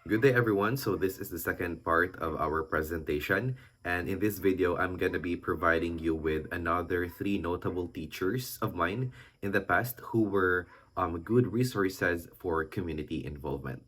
Good day everyone. So this is the second part of our presentation, and in this video I'm going to be providing you with another three notable teachers of mine in the past who were good resources for community involvement.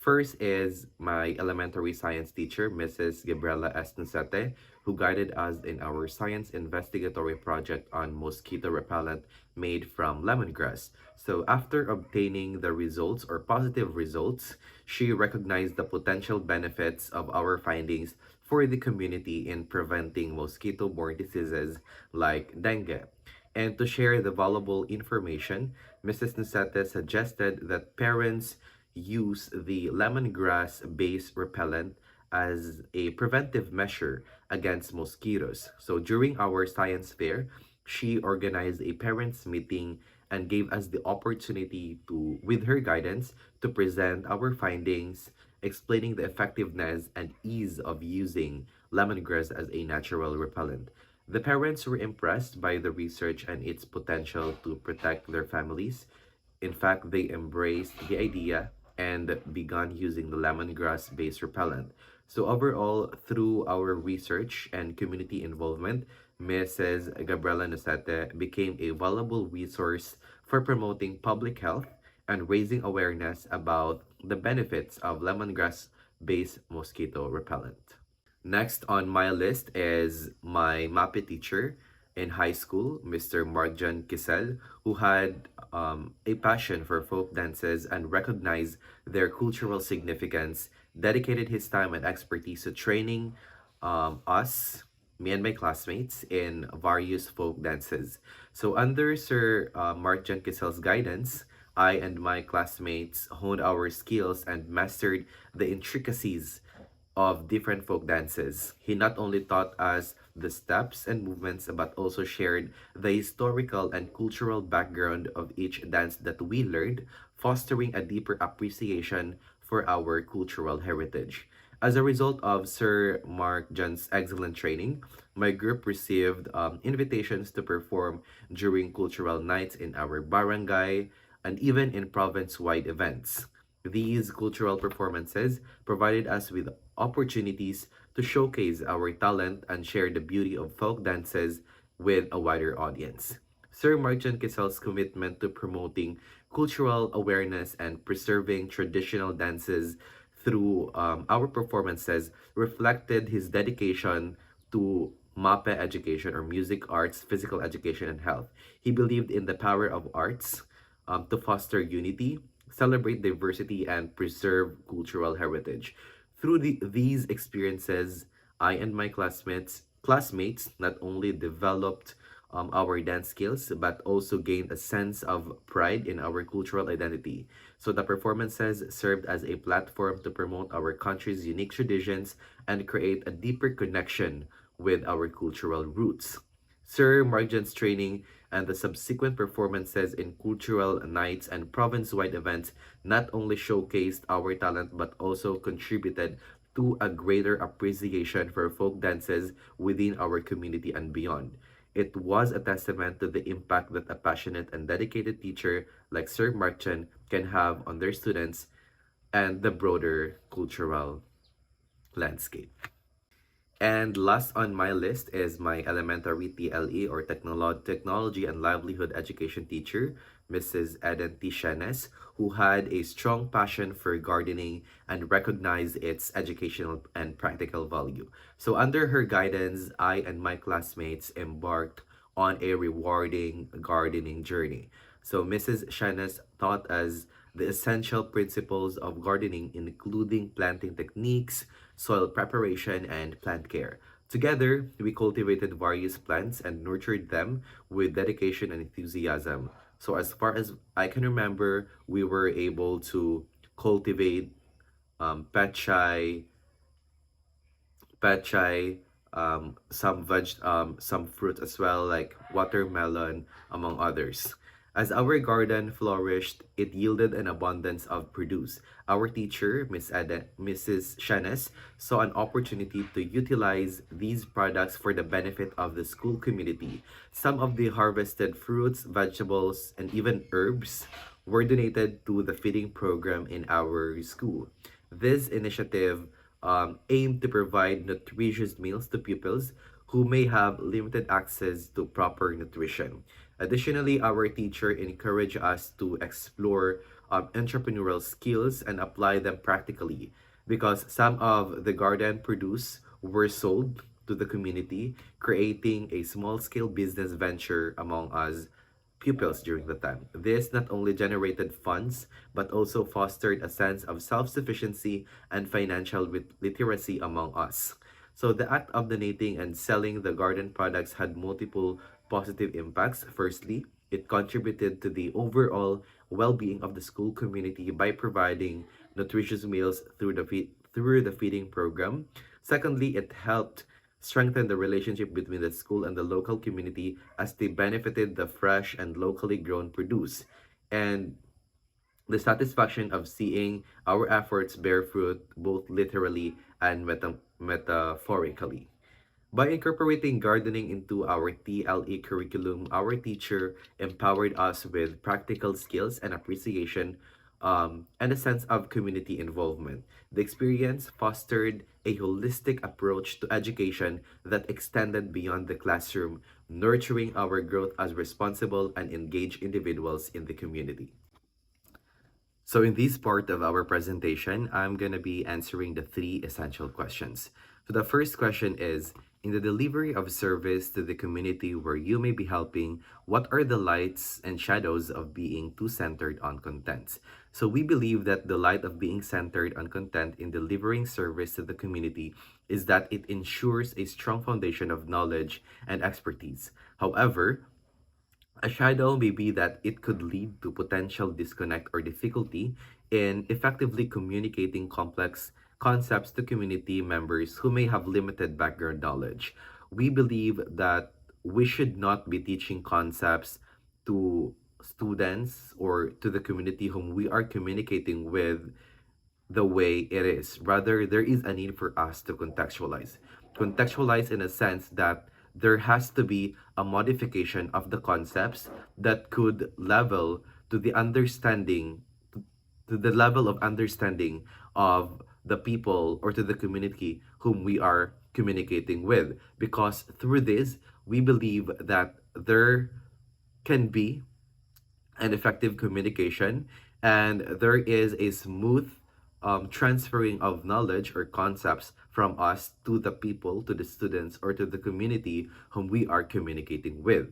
First is my elementary science teacher, Mrs. Gabriela Esnacete, who guided us in our science investigatory project on mosquito repellent made from lemongrass. So after obtaining the results or positive results, she recognized the potential benefits of our findings for the community in preventing mosquito-borne diseases like dengue. And to share the valuable information, Mrs. Nusete suggested that parents use the lemongrass-based repellent as a preventive measure against mosquitoes. So during our science fair, she organized a parents meeting and gave us the opportunity to, with her guidance, to present our findings, explaining the effectiveness and ease of using lemongrass as a natural repellent. The parents were impressed by the research and its potential to protect their families. In fact, they embraced the idea and began using the lemongrass-based repellent. So overall, through our research and community involvement, Mrs. Gabriela Nocete became a valuable resource for promoting public health and raising awareness about the benefits of lemongrass-based mosquito repellent. Next on my list is my MAPE teacher in high school, Mr. Marjan Kisel, who had a passion for folk dances and recognized their cultural significance, dedicated his time and expertise to training me and my classmates, in various folk dances. So under Sir Marjan Kisel's guidance, I and my classmates honed our skills and mastered the intricacies of different folk dances. He not only taught us the steps and movements, but also shared the historical and cultural background of each dance that we learned, fostering a deeper appreciation for our cultural heritage. As a result of Sir Mark John's excellent training, my group received invitations to perform during cultural nights in our barangay and even in province-wide events. These cultural performances provided us with opportunities to showcase our talent and share the beauty of folk dances with a wider audience. Sir Marjan Kisel's commitment to promoting cultural awareness and preserving traditional dances through our performances reflected his dedication to MAPE education, or music, arts, physical education, and health. He believed in the power of arts to foster unity, celebrate diversity, and preserve cultural heritage. Through these experiences, I and my classmates not only developed our dance skills, but also gained a sense of pride in our cultural identity. So the performances served as a platform to promote our country's unique traditions and create a deeper connection with our cultural roots. Sir Marjan's training and the subsequent performances in cultural nights and province-wide events not only showcased our talent but also contributed to a greater appreciation for folk dances within our community and beyond. It was a testament to the impact that a passionate and dedicated teacher like Sir Marchan can have on their students and the broader cultural landscape. And last on my list is my elementary TLE, or Technology and Livelihood Education teacher, Mrs. Eden Tishanes, who had a strong passion for gardening and recognized its educational and practical value. So under her guidance, I and my classmates embarked on a rewarding gardening journey. So Mrs. Shanes taught us the essential principles of gardening, including planting techniques, soil preparation, and plant care. Together, we cultivated various plants and nurtured them with dedication and enthusiasm. So as far as I can remember, we were able to cultivate petchai, petchai, some fruit as well, like watermelon, among others. As our garden flourished, it yielded an abundance of produce. Our teacher, Mrs. Shanes, saw an opportunity to utilize these products for the benefit of the school community. Some of the harvested fruits, vegetables, and even herbs were donated to the feeding program in our school. This initiative aimed to provide nutritious meals to pupils who may have limited access to proper nutrition. Additionally, our teacher encouraged us to explore entrepreneurial skills and apply them practically because some of the garden produce were sold to the community, creating a small scale business venture among us pupils during the time. This not only generated funds but also fostered a sense of self sufficiency and financial literacy among us. So, the act of donating and selling the garden products had multiple positive impacts. Firstly, it contributed to the overall well being of the school community by providing nutritious meals through the feeding program. Secondly, it helped strengthen the relationship between the school and the local community as they benefited the fresh and locally grown produce. And the satisfaction of seeing our efforts bear fruit both literally and metaphorically. By incorporating gardening into our TLE curriculum, our teacher empowered us with practical skills and appreciation and a sense of community involvement. The experience fostered a holistic approach to education that extended beyond the classroom, nurturing our growth as responsible and engaged individuals in the community. So in this part of our presentation, I'm going to be answering the three essential questions. So the first question is, in the delivery of service to the community where you may be helping, what are the lights and shadows of being too centered on content? So we believe that the light of being centered on content in delivering service to the community is that it ensures a strong foundation of knowledge and expertise. However, a shadow may be that it could lead to potential disconnect or difficulty in effectively communicating complex concepts to community members who may have limited background knowledge. We believe that we should not be teaching concepts to students or to the community whom we are communicating with the way it is. Rather, there is a need for us to contextualize. Contextualize in a sense that there has to be a modification of the concepts that could level to the understanding, to the level of understanding of the people or to the community whom we are communicating with. Because through this, we believe that there can be and effective communication, and there is a smooth transferring of knowledge or concepts from us to the people, to the students, or to the community whom we are communicating with.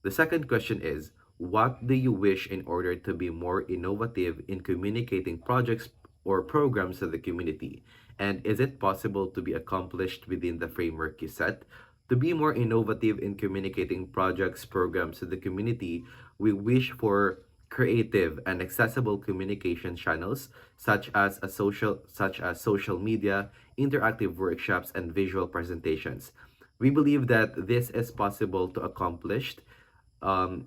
The second question is, what do you wish in order to be more innovative in communicating projects or programs to the community? And is it possible to be accomplished within the framework you set? To be more innovative in communicating projects, programs to the community, we wish for creative and accessible communication channels such as social media, interactive workshops, and visual presentations. We believe that this is possible to accomplish um,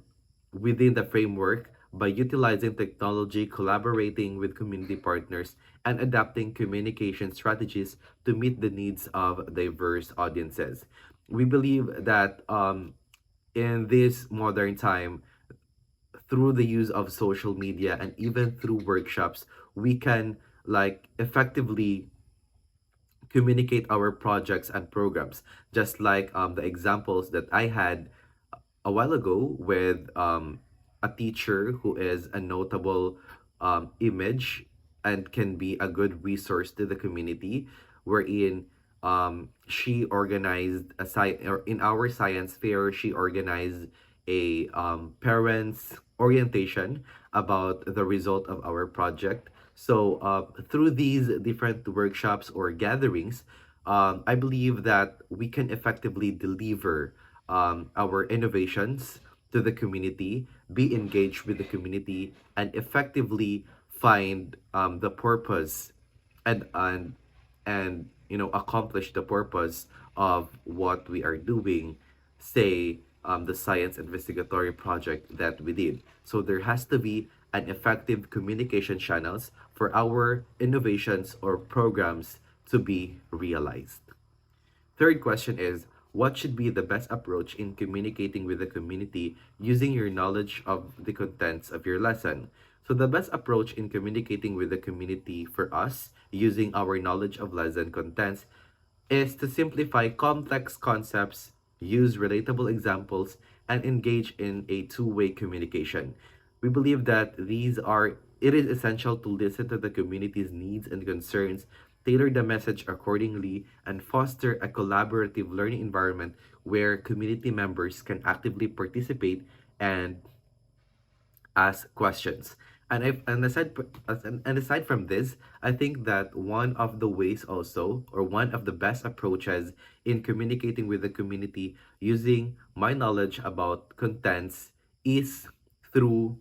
within the framework by utilizing technology, collaborating with community partners, and adapting communication strategies to meet the needs of diverse audiences. We believe that in this modern time, through the use of social media and even through workshops, we can like effectively communicate our projects and programs, just like the examples that I had a while ago with a teacher who is a notable image and can be a good resource to the community, wherein she organized or in our science fair, she organized a parents orientation about the result of our project. So through these different workshops or gatherings, I believe that we can effectively deliver our innovations to the community, be engaged with the community, and effectively find the purpose and accomplish the purpose of what we are doing, say the science investigatory project that we did. So there has to be an effective communication channels for our innovations or programs to be realized. Third question is, what should be the best approach in communicating with the community using your knowledge of the contents of your lesson? So the best approach in communicating with the community for us using our knowledge of lesson contents is to simplify complex concepts, use relatable examples, and engage in a two-way communication. We believe that it is essential to listen to the community's needs and concerns, tailor the message accordingly, and foster a collaborative learning environment where community members can actively participate and ask questions. And aside from this, I think that one of the ways also, or one of the best approaches in communicating with the community using my knowledge about contents is through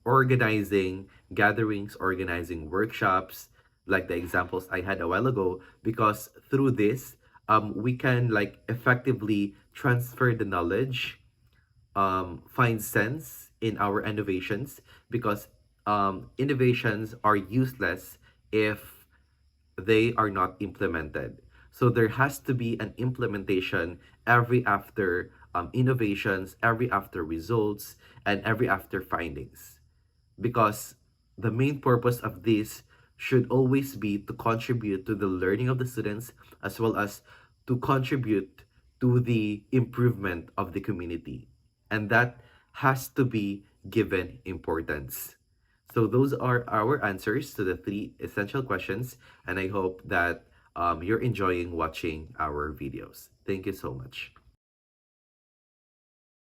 organizing gatherings, organizing workshops, like the examples I had a while ago, because through this, we can like effectively transfer the knowledge, find sense in our innovations, because innovations are useless if they are not implemented. So there has to be an implementation every after innovations, every after results, and every after findings. Because the main purpose of this should always be to contribute to the learning of the students, as well as to contribute to the improvement of the community. And that has to be given importance. So those are our answers to the three essential questions, and I hope that you're enjoying watching our videos. Thank you so much.